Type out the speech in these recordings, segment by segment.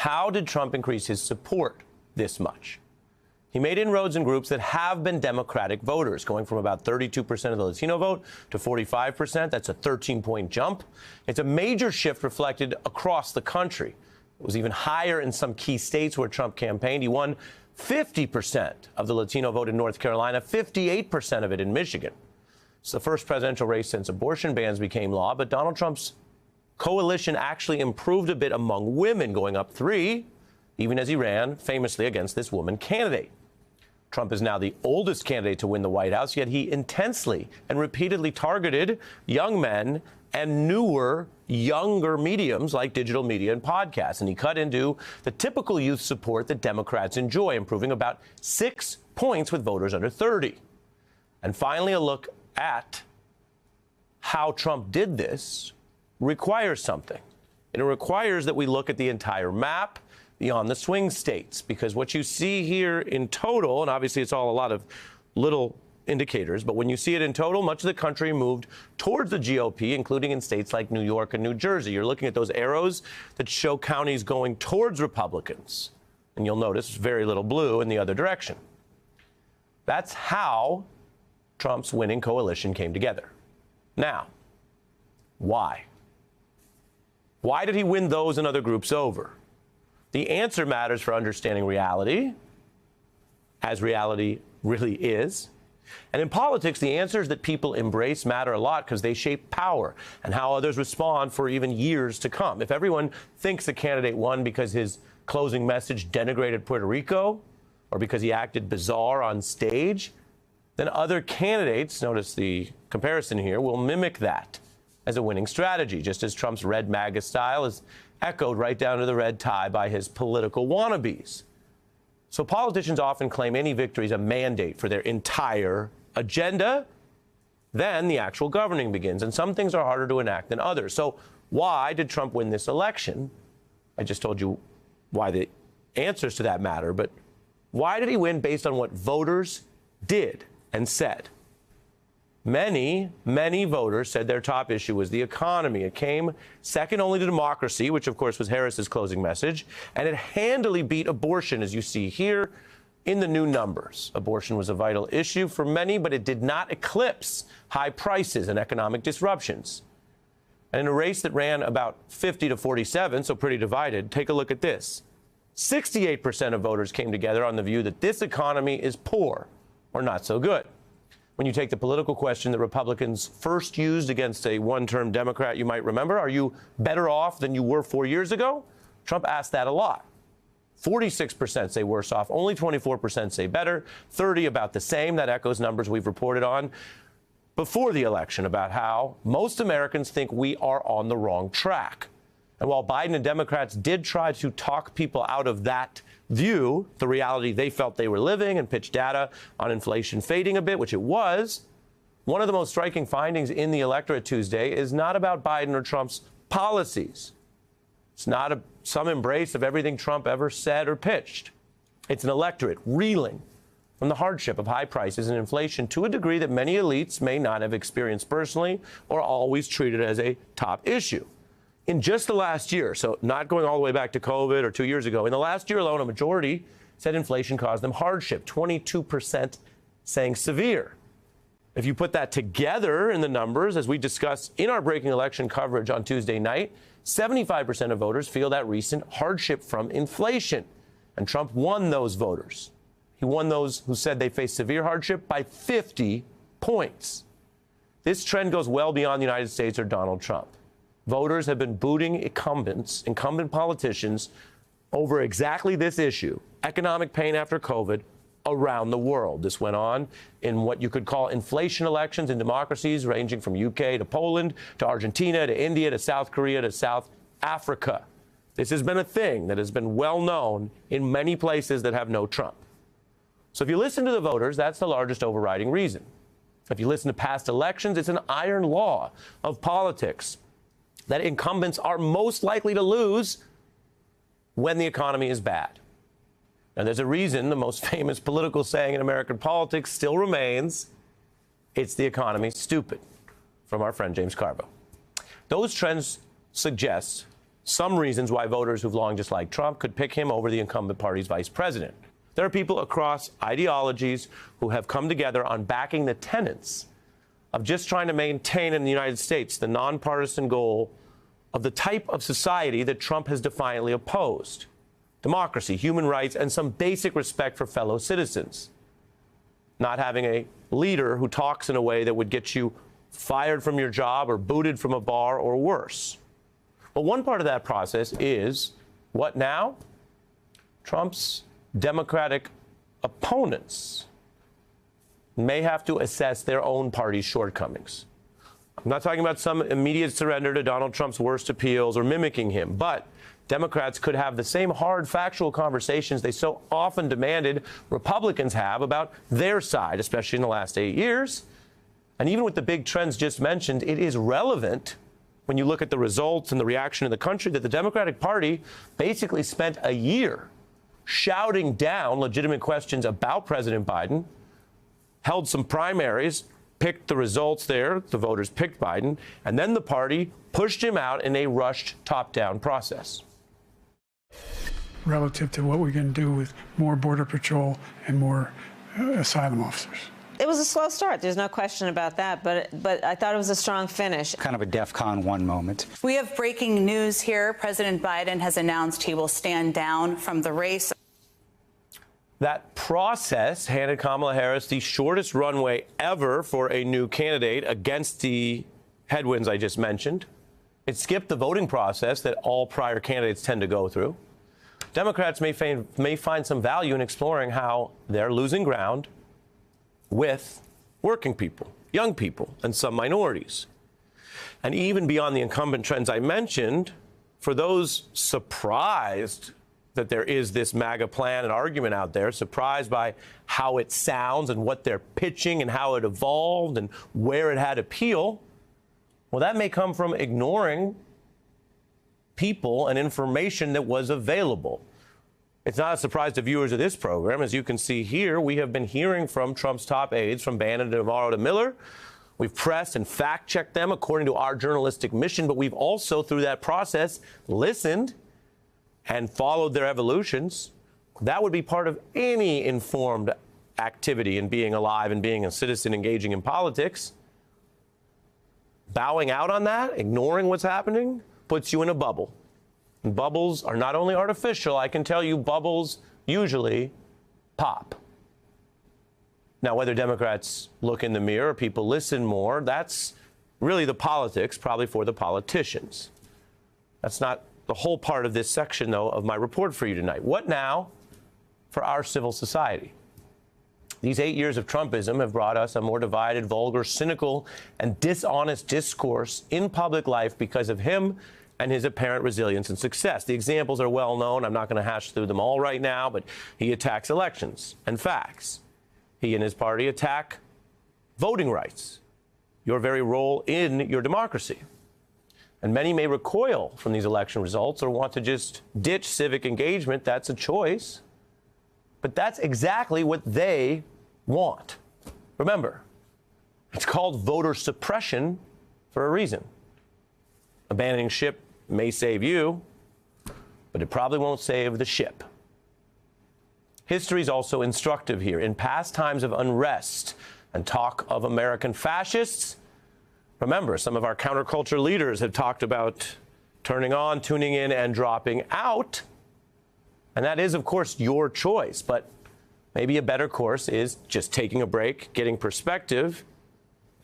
How did Trump increase his support this much? He made inroads in groups that have been Democratic voters, going from about 32% of the Latino vote to 45%. That's a 13-point jump. It's a major shift reflected across the country. It was even higher in some key states where Trump campaigned. He won 50% of the Latino vote in North Carolina, 58% of it in Michigan. It's the first presidential race since abortion bans became law, but Donald Trump's coalition actually improved a bit among women, going up 3, even as he ran famously against this woman candidate. Trump is now the oldest candidate to win the White House, yet he intensely and repeatedly targeted young men and newer, younger mediums like digital media and podcasts. And he cut into the typical youth support that Democrats enjoy, improving about 6 points with voters under 30. And finally, a look at how Trump did this requires something. And it requires that we look at the entire map beyond the swing states, because what you see here in total, and obviously it's all a lot of little indicators, but when you see it in total, much of the country moved towards the GOP, including in states like New York and New Jersey. You're looking at those arrows that show counties going towards Republicans, and you'll notice very little blue in the other direction. That's how Trump's winning coalition came together. Now, why? Why did he win those and other groups over? The answer matters for understanding reality, as reality really is. And in politics, the answers that people embrace matter a lot because they shape power and how others respond for even years to come. If everyone thinks a candidate won because his closing message denigrated Puerto Rico or because he acted bizarre on stage, then other candidates, notice the comparison here, will mimic that as a winning strategy, just as Trump's red MAGA style is echoed right down to the red tie by his political wannabes. So politicians often claim any victory is a mandate for their entire agenda. Then the actual governing begins, and some things are harder to enact than others. So why did Trump win this election? I just told you why the answers to that matter, but why did he win based on what voters did and said? Many voters said their top issue was the economy. It came second only to democracy, which, of course, was Harris's closing message, and it handily beat abortion, as you see here in the new numbers. Abortion was a vital issue for many, but it did not eclipse high prices and economic disruptions. And in a race that ran about 50 to 47, so pretty divided, take a look at this. 68% of voters came together on the view that this economy is poor or not so good. When you take the political question that Republicans first used against a one-term Democrat, you might remember, are you better off than you were 4 years ago? Trump asked that a lot. 46% say worse off, only 24% say better, 30% about the same. That echoes numbers we've reported on before the election about how most Americans think we are on the wrong track. And while Biden and Democrats did try to talk people out of that view, the reality they felt they were living, and pitch data on inflation fading a bit, which it was, one of the most striking findings in the electorate Tuesday is not about Biden or Trump's policies. It's not some embrace of everything Trump ever said or pitched. It's an electorate reeling from the hardship of high prices and inflation to a degree that many elites may not have experienced personally or always treated as a top issue. In just the last year, so not going all the way back to COVID or 2 years ago, in the last year alone, a majority said inflation caused them hardship, 22% saying severe. If you put that together in the numbers, as we discussed in our breaking election coverage on Tuesday night, 75% of voters feel that recent hardship from inflation. And Trump won those voters. He won those who said they faced severe hardship by 50 points. This trend goes well beyond the United States or Donald Trump. Voters have been booting incumbent politicians over exactly this issue, economic pain after COVID, around the world. This went on in what you could call inflation elections in democracies ranging from UK to Poland to Argentina to India to South Korea to South Africa. This has been a thing that has been well known in many places that have no Trump. So if you listen to the voters, that's the largest overriding reason. If you listen to past elections, it's an iron law of politics that incumbents are most likely to lose when the economy is bad. Now, there's a reason the most famous political saying in American politics still remains, it's the economy, stupid, from our friend James Carville. Those trends suggest some reasons why voters who've long disliked Trump could pick him over the incumbent party's vice president. There are people across ideologies who have come together on backing the tenets of just trying to maintain in the United States the nonpartisan goal of the type of society that Trump has defiantly opposed: democracy, human rights, and some basic respect for fellow citizens. Not having a leader who talks in a way that would get you fired from your job or booted from a bar or worse. But one part of that process is what now? Trump's Democratic opponents may have to assess their own party's shortcomings. I'm not talking about some immediate surrender to Donald Trump's worst appeals or mimicking him, but Democrats could have the same hard, factual conversations they so often demanded Republicans have about their side, especially in the last 8 years. And even with the big trends just mentioned, it is relevant when you look at the results and the reaction in the country that the Democratic Party basically spent a year shouting down legitimate questions about President Biden, held some primaries, picked the results there, the voters picked Biden, and then the party pushed him out in a rushed top-down process. Relative to what we can do with more Border Patrol and more asylum officers. It was a slow start. There's no question about that, but I thought it was a strong finish. Kind of a DEFCON 1 moment. We have breaking news here. President Biden has announced he will stand down from the race. That process handed Kamala Harris the shortest runway ever for a new candidate against the headwinds I just mentioned. It skipped the voting process that all prior candidates tend to go through. Democrats may find some value in exploring how they're losing ground with working people, young people, and some minorities. And even beyond the incumbent trends I mentioned, for those surprised that there is this MAGA plan and argument out there, surprised by how it sounds and what they're pitching and how it evolved and where it had appeal, well, that may come from ignoring people and information that was available. It's not a surprise to viewers of this program. As you can see here, we have been hearing from Trump's top aides, from Bannon to Navarro to Miller. We've pressed and fact-checked them according to our journalistic mission, but we've also, through that process, listened and followed their evolutions. That would be part of any informed activity in being alive and being a citizen engaging in politics. Bowing out on that, ignoring what's happening, puts you in a bubble. And bubbles are not only artificial, I can tell you bubbles usually pop. Now, whether Democrats look in the mirror or people listen more, that's really the politics, probably for the politicians. That's not the whole part of this section, though, of my report for you tonight. What now for our civil society? These 8 years of Trumpism have brought us a more divided, vulgar, cynical, and dishonest discourse in public life because of him and his apparent resilience and success. The examples are well known. I'm not going to hash through them all right now, but he attacks elections and facts. He and his party attack voting rights, your very role in your democracy. And many may recoil from these election results or want to just ditch civic engagement. That's a choice. But that's exactly what they want. Remember, it's called voter suppression for a reason. Abandoning ship may save you, but it probably won't save the ship. History is also instructive here. In past times of unrest and talk of American fascists, remember, some of our counterculture leaders have talked about turning on, tuning in, and dropping out. And that is, of course, your choice. But maybe a better course is just taking a break, getting perspective,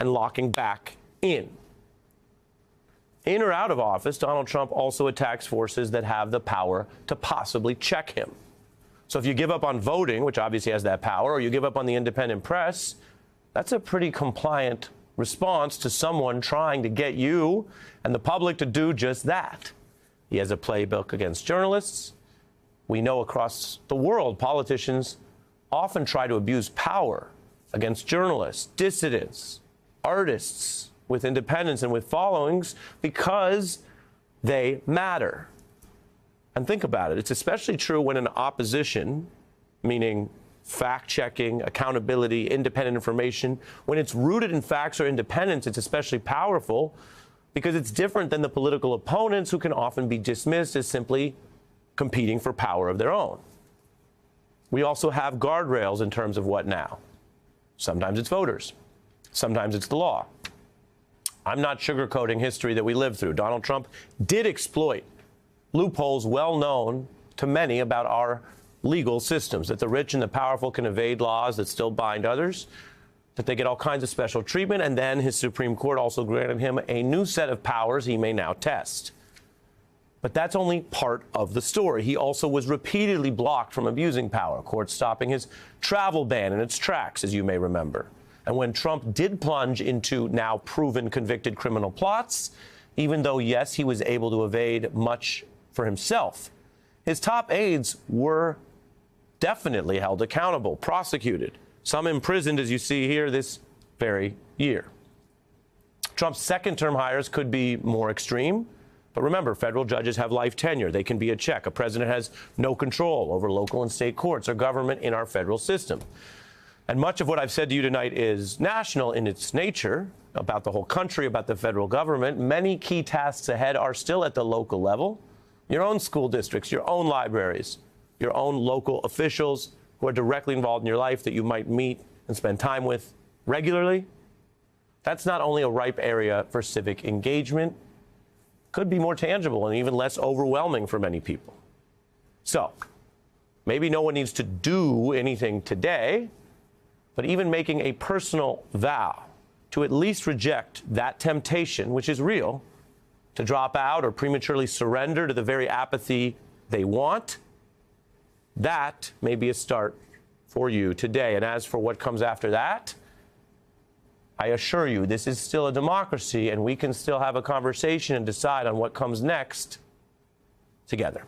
and locking back in. In or out of office, Donald Trump also attacks forces that have the power to possibly check him. So if you give up on voting, which obviously has that power, or you give up on the independent press, that's a pretty compliant response to someone trying to get you and the public to do just that. He has a playbook against journalists. We know across the world, politicians often try to abuse power against journalists, dissidents, artists with independence and with followings because they matter. And think about it. It's especially true when an opposition, meaning fact-checking, accountability, independent information, when it's rooted in facts or independence, it's especially powerful because it's different than the political opponents who can often be dismissed as simply competing for power of their own. We also have guardrails in terms of what now. Sometimes it's voters. Sometimes it's the law. I'm not sugarcoating history that we lived through. Donald Trump did exploit loopholes well known to many about our legal systems, that the rich and the powerful can evade laws that still bind others, that they get all kinds of special treatment, and then his Supreme Court also granted him a new set of powers he may now test. But that's only part of the story. He also was repeatedly blocked from abusing power, courts stopping his travel ban in its tracks, as you may remember. And when Trump did plunge into now proven convicted criminal plots, even though, yes, he was able to evade much for himself, his top aides were definitely held accountable, prosecuted, some imprisoned, as you see here, this very year. Trump's second-term hires could be more extreme. But remember, federal judges have life tenure. They can be a check. A president has no control over local and state courts or government in our federal system. And much of what I've said to you tonight is national in its nature, about the whole country, about the federal government. Many key tasks ahead are still at the local level. Your own school districts, your own libraries, your own local officials who are directly involved in your life that you might meet and spend time with regularly. That's not only a ripe area for civic engagement, could be more tangible and even less overwhelming for many people. So, maybe no one needs to do anything today, but even making a personal vow to at least reject that temptation, which is real, to drop out or prematurely surrender to the very apathy they want, that may be a start for you today. And as for what comes after that, I assure you, this is still a democracy, and we can still have a conversation and decide on what comes next together.